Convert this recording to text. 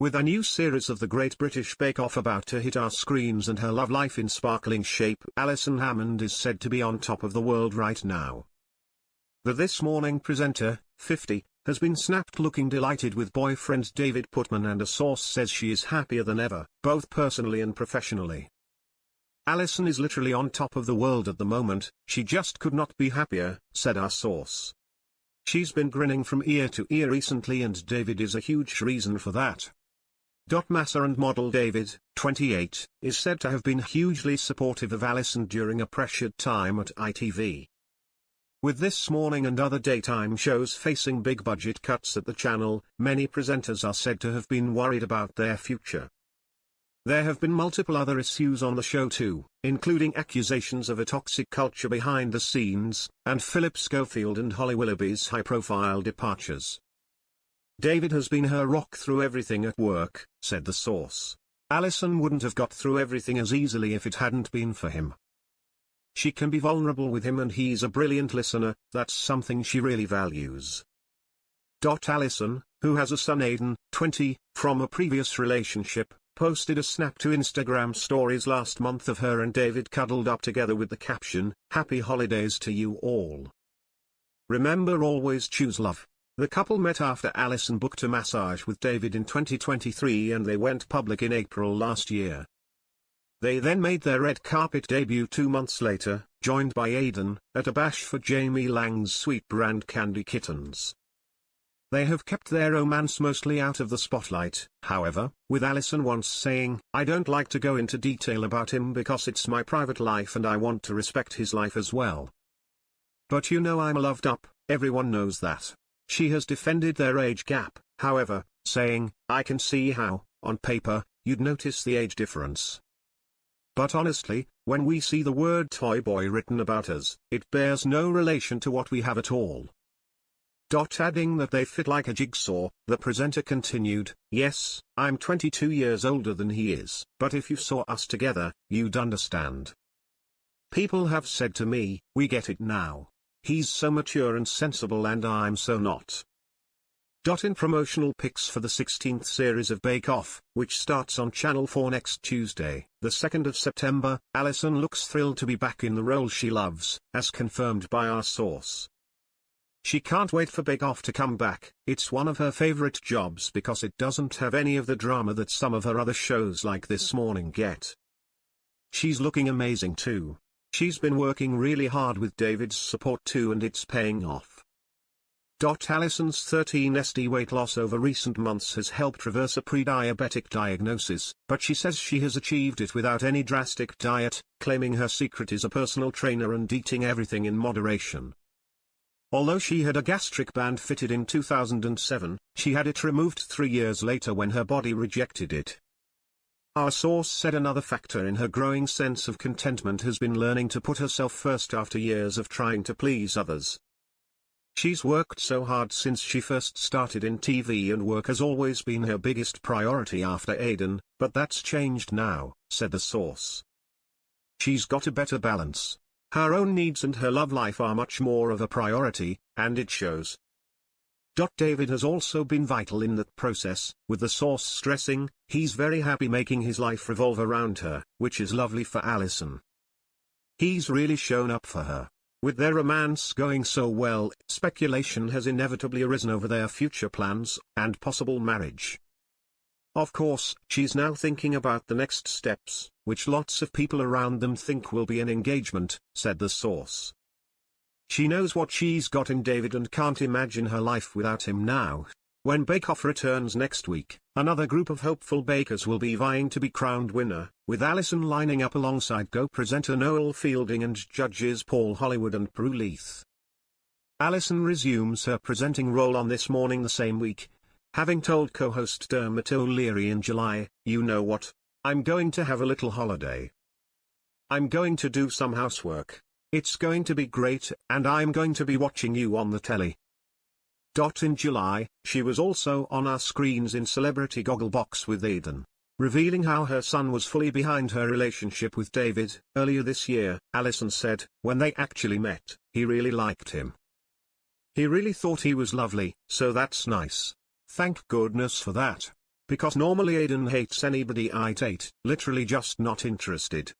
With a new series of the Great British Bake Off about to hit our screens and her love life in sparkling shape, Alison Hammond is said to be on top of the world right now. The This Morning presenter, 50, has been snapped looking delighted with boyfriend David Putman, and a source says she is happier than ever, both personally and professionally. Alison is literally on top of the world at the moment, she just could not be happier, said our source. She's been grinning from ear to ear recently, and David is a huge reason for that. Massa and model David, 28, is said to have been hugely supportive of Alison during a pressured time at ITV. With This Morning and other daytime shows facing big budget cuts at the channel, many presenters are said to have been worried about their future. There have been multiple other issues on the show too, including accusations of a toxic culture behind the scenes, and Philip Schofield and Holly Willoughby's high-profile departures. David has been her rock through everything at work, said the source. Alison wouldn't have got through everything as easily if it hadn't been for him. She can be vulnerable with him, and he's a brilliant listener, that's something she really values. Alison, who has a son Aidan, 20, from a previous relationship, posted a snap to Instagram stories last month of her and David cuddled up together with the caption, "Happy holidays to you all. Remember, always choose love." The couple met after Alison booked a massage with David in 2023 and they went public in April last year. They then made their red carpet debut 2 months later, joined by Aidan, at a bash for Jamie Lang's sweet brand Candy Kittens. They have kept their romance mostly out of the spotlight, however, with Alison once saying, "I don't like to go into detail about him because it's my private life and I want to respect his life as well. But you know I'm loved up, everyone knows that." She has defended their age gap, however, saying, "I can see how, on paper, you'd notice the age difference. But honestly, when we see the word toy boy written about us, it bears no relation to what we have at all." Adding that they fit like a jigsaw, the presenter continued, "Yes, I'm 22 years older than he is, but if you saw us together, you'd understand. People have said to me, we get it now. He's so mature and sensible and I'm so not." In promotional pics for the 16th series of Bake Off, which starts on Channel 4 next Tuesday, the 2nd of September, Alison looks thrilled to be back in the role she loves, as confirmed by our source. She can't wait for Bake Off to come back. It's one of her favorite jobs because it doesn't have any of the drama that some of her other shows like This Morning get. She's looking amazing too. She's been working really hard with David's support too, and it's paying off. Alison's 13SD weight loss over recent months has helped reverse a pre-diabetic diagnosis, but she says she has achieved it without any drastic diet, claiming her secret is a personal trainer and eating everything in moderation. Although she had a gastric band fitted in 2007, she had it removed 3 years later when her body rejected it. Our source said another factor in her growing sense of contentment has been learning to put herself first after years of trying to please others. She's worked so hard since she first started in TV, and work has always been her biggest priority after Aidan, but that's changed now, said the source. She's got a better balance. Her own needs and her love life are much more of a priority, and it shows. David has also been vital in that process, with the source stressing, he's very happy making his life revolve around her, which is lovely for Alison. He's really shown up for her. With their romance going so well, speculation has inevitably arisen over their future plans, and possible marriage. Of course, she's now thinking about the next steps, which lots of people around them think will be an engagement, said the source. She knows what she's got in David and can't imagine her life without him now. When Bake Off returns next week, another group of hopeful bakers will be vying to be crowned winner, with Alison lining up alongside Go presenter Noel Fielding and judges Paul Hollywood and Prue Leith. Alison resumes her presenting role on This Morning the same week, having told co-host Dermot O'Leary in July, "You know what? I'm going to have a little holiday. I'm going to do some housework. It's going to be great, and I'm going to be watching you on the telly." In July, she was also on our screens in Celebrity Gogglebox with Aidan, revealing how her son was fully behind her relationship with David. Earlier this year, Alison said, when they actually met, he really liked him. He really thought he was lovely, so that's nice. Thank goodness for that. Because normally Aiden hates anybody I date, literally just not interested.